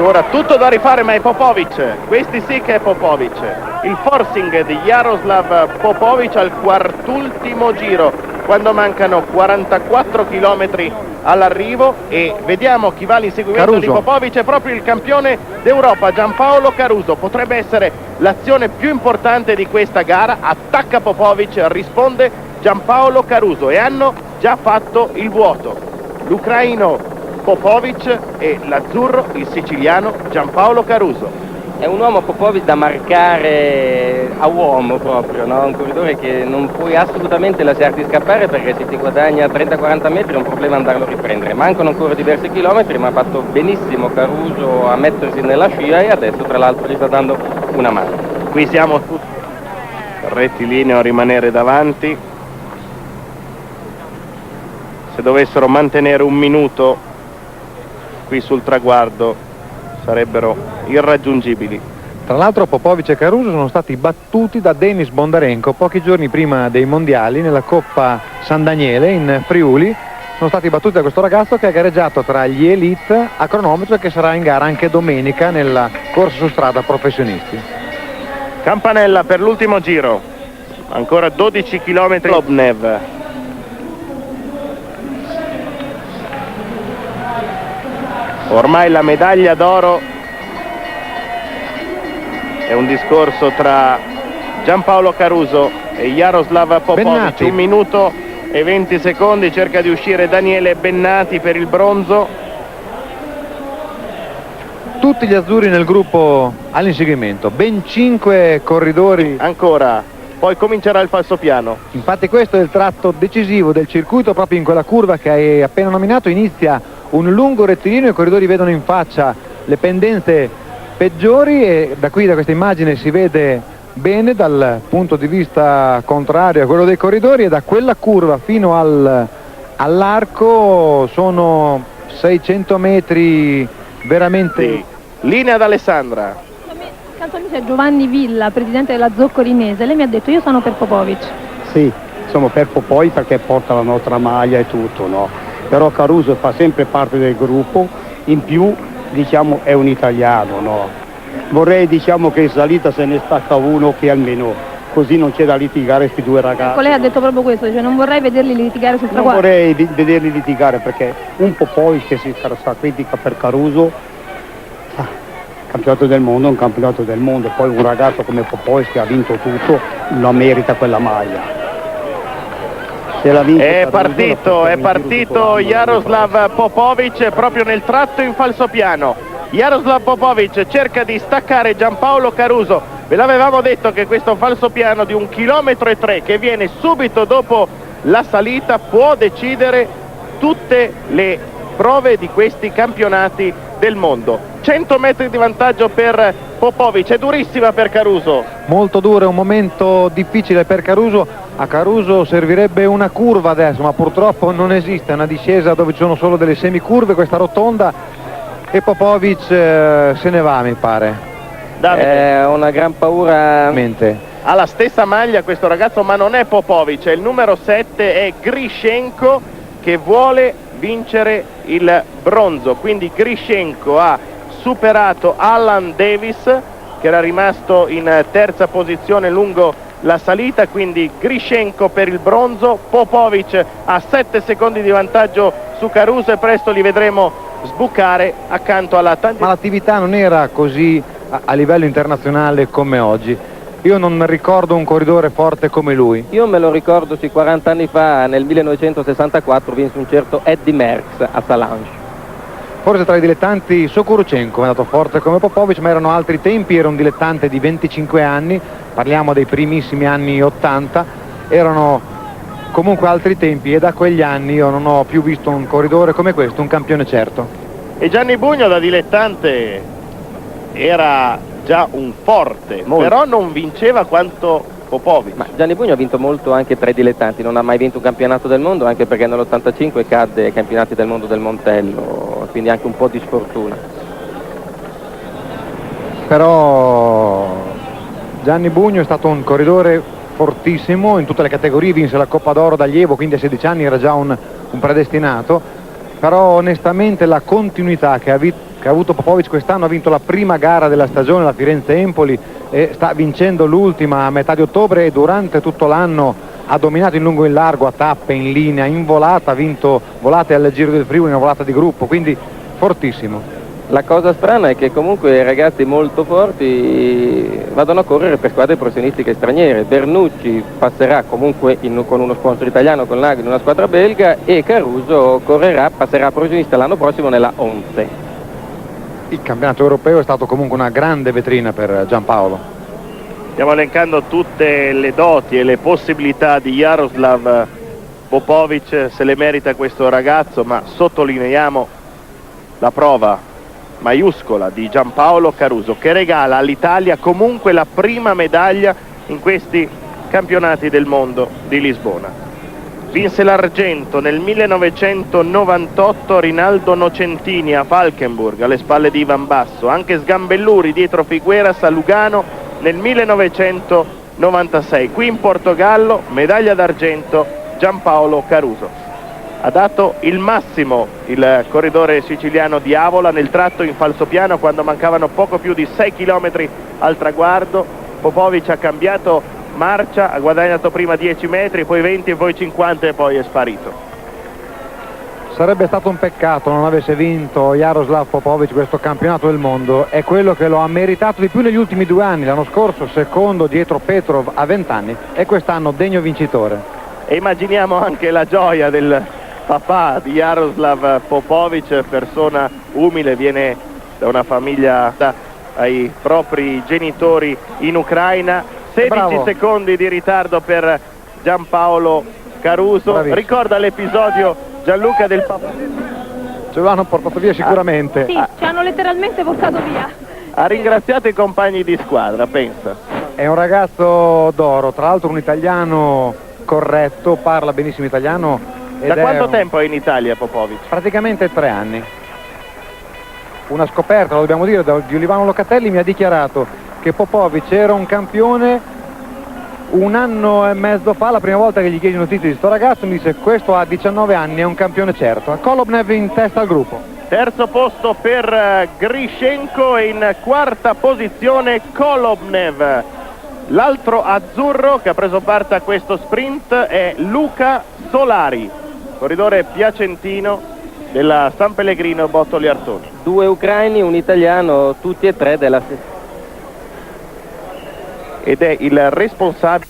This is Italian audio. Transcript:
Ora tutto da rifare, ma è Popovic, questi sì che è Popovic, il forcing di Jaroslav Popovic al quartultimo giro, quando mancano 44 km all'arrivo, e vediamo chi va all'inseguimento di Popovic. È proprio il campione d'Europa Giampaolo Caruso, potrebbe essere l'azione più importante di questa gara. Attacca Popovic, risponde Giampaolo Caruso, e hanno già fatto il vuoto l'ucraino Popovic e l'azzurro, il siciliano Giampaolo Caruso. È un uomo, Popovic, da marcare a uomo proprio, no? Un corridore che non puoi assolutamente lasciarti scappare, perché se ti guadagna 30-40 metri è un problema andarlo a riprendere. Mancano ancora diversi chilometri, ma ha fatto benissimo Caruso a mettersi nella scia, e adesso tra l'altro gli sta dando una mano. Qui siamo tutti rettilineo a rimanere davanti. Se dovessero mantenere un minuto qui sul traguardo sarebbero irraggiungibili. Tra l'altro Popovic e Caruso sono stati battuti da Denis Bondarenko pochi giorni prima dei mondiali nella Coppa San Daniele in Friuli. Sono stati battuti da questo ragazzo che ha gareggiato tra gli elite a cronometro e che sarà in gara anche domenica nella corsa su strada professionisti. Campanella per l'ultimo giro, ancora 12 km. Lobnev. Ormai la medaglia d'oro è un discorso tra Giampaolo Caruso e Jaroslav Popovic. Bennati. 1 minuto e 20 secondi, cerca di uscire Daniele Bennati per il bronzo. Tutti gli azzurri nel gruppo all'inseguimento, ben 5 corridori. Ancora, poi comincerà il falsopiano. Infatti questo è il tratto decisivo del circuito, proprio in quella curva che hai appena nominato inizia un lungo rettilineo, i corridori vedono in faccia le pendenze peggiori, e da questa immagine si vede bene dal punto di vista contrario a quello dei corridori, e da quella curva fino all'arco sono 600 metri veramente. Sì. Linea d'Alessandra. Accanto a me c'è Giovanni Villa, presidente della Zoccorinese. Lei mi ha detto: io sono per Popovic. Sì, sono per Popovic perché porta la nostra maglia e tutto, no? Però Caruso fa sempre parte del gruppo, in più diciamo è un italiano, no? Vorrei diciamo che in salita se ne stacca uno che almeno così non c'è da litigare questi due ragazzi. Ecco, lei ha detto proprio questo, cioè non vorrei vederli litigare sul Non traguardo. vorrei vederli litigare perché un Popovic che si sacrifica per Caruso, campionato del mondo è un campionato del mondo, poi un ragazzo come Popovic che ha vinto tutto la merita quella maglia. È partito Jaroslav Popovic proprio nel tratto in falsopiano. Jaroslav Popovic cerca di staccare Giampaolo Caruso. Ve l'avevamo detto che questo falsopiano di 1,3 km che viene subito dopo la salita può decidere tutte le prove di questi campionati del mondo. 100 metri di vantaggio per Popovic, è durissima per Caruso. Molto duro, è un momento difficile per Caruso. A Caruso servirebbe una curva adesso, ma purtroppo non esiste, una discesa dove ci sono solo delle semicurve, questa rotonda, e Popovic se ne va, mi pare. È una gran paura. Ha la stessa maglia questo ragazzo, ma non è Popovic, è il numero 7, è Grishenko, che vuole vincere il bronzo. Quindi Grishenko ha superato Alan Davis, che era rimasto in terza posizione lungo la salita, quindi Grishenko per il bronzo. Popovic a 7 secondi di vantaggio su Caruso, e presto li vedremo sbucare accanto alla tangente. Ma l'attività non era così a livello internazionale come oggi. Io non ricordo un corridore forte come lui. Io me lo ricordo, sì, 40 anni fa, nel 1964, vinse un certo Eddie Merckx a Salange. Forse tra i dilettanti Sokuruchenko è andato forte come Popovic, ma erano altri tempi, era un dilettante di 25 anni, parliamo dei primissimi anni 80, erano comunque altri tempi, e da quegli anni io non ho più visto un corridore come questo, un campione certo. E Gianni Bugno da dilettante era già un forte, però non vinceva quanto Popovic. Ma Gianni Bugno ha vinto molto anche tra i dilettanti, non ha mai vinto un campionato del mondo, anche perché nell'85 cadde ai campionati del mondo del Montello, quindi anche un po' di sfortuna. Però Gianni Bugno è stato un corridore fortissimo in tutte le categorie, vinse la Coppa d'Oro d'allievo, quindi a 16 anni era già un predestinato, però onestamente la continuità che ha avuto Popovic quest'anno, ha vinto la prima gara della stagione, la Firenze-Empoli, e sta vincendo l'ultima a metà di ottobre, e durante tutto l'anno ha dominato in lungo e in largo, a tappe, in linea, in volata, ha vinto volate al Giro del Friuli, una volata di gruppo, quindi fortissimo. La cosa strana è che comunque ragazzi molto forti vadano a correre per squadre professionistiche straniere. Bernucci passerà comunque con uno sponsor italiano, con l'Agri, in una squadra belga, e Caruso passerà professionista l'anno prossimo nella Onze. Il campionato europeo è stato comunque una grande vetrina per Giampaolo. Stiamo elencando tutte le doti e le possibilità di Jaroslav Popovic, se le merita questo ragazzo, ma sottolineiamo la prova maiuscola di Giampaolo Caruso, che regala all'Italia comunque la prima medaglia in questi campionati del mondo di Lisbona. Vinse l'argento nel 1998 Rinaldo Nocentini a Valkenburg alle spalle di Ivan Basso, anche Sgambelluri dietro Figueras a Lugano nel 1996. Qui in Portogallo medaglia d'argento Giampaolo Caruso. Ha dato il massimo il corridore siciliano di Avola nel tratto in falsopiano quando mancavano poco più di 6 km al traguardo. Popovic ha cambiato marcia, ha guadagnato prima 10 metri, poi 20 e poi 50 e poi è sparito. Sarebbe stato un peccato non avesse vinto Jaroslav Popovic questo campionato del mondo, è quello che lo ha meritato di più negli ultimi 2 anni, l'anno scorso secondo dietro Petrov a 20 anni e quest'anno degno vincitore. E immaginiamo anche la gioia del papà di Jaroslav Popovic, persona umile, viene da una famiglia ai propri genitori in Ucraina. 16 Bravo. Secondi di ritardo per Giampaolo Caruso. Bravissimo. Ricorda l'episodio, Gianluca, del papà? Ce l'hanno portato via sicuramente. Sì, ci hanno letteralmente portato via. Ha ringraziato i compagni di squadra, pensa. È un ragazzo d'oro, tra l'altro un italiano corretto, parla benissimo italiano. Da quanto tempo è in Italia Popovic? Praticamente 3 anni. Una scoperta, lo dobbiamo dire, di Olivano Locatelli mi ha dichiarato che Popovic era un campione 1 anno e mezzo fa, la prima volta che gli chiesi notizie di sto ragazzo mi disse: questo ha 19 anni, è un campione certo. Kolobnev in testa al gruppo. Terzo posto per Grishenko e in quarta posizione Kolobnev. L'altro azzurro che ha preso parte a questo sprint è Luca Solari, corridore piacentino della San Pellegrino Bottoli Artoni. 2 ucraini, un italiano, tutti e 3 della stessa. Ed è il responsabile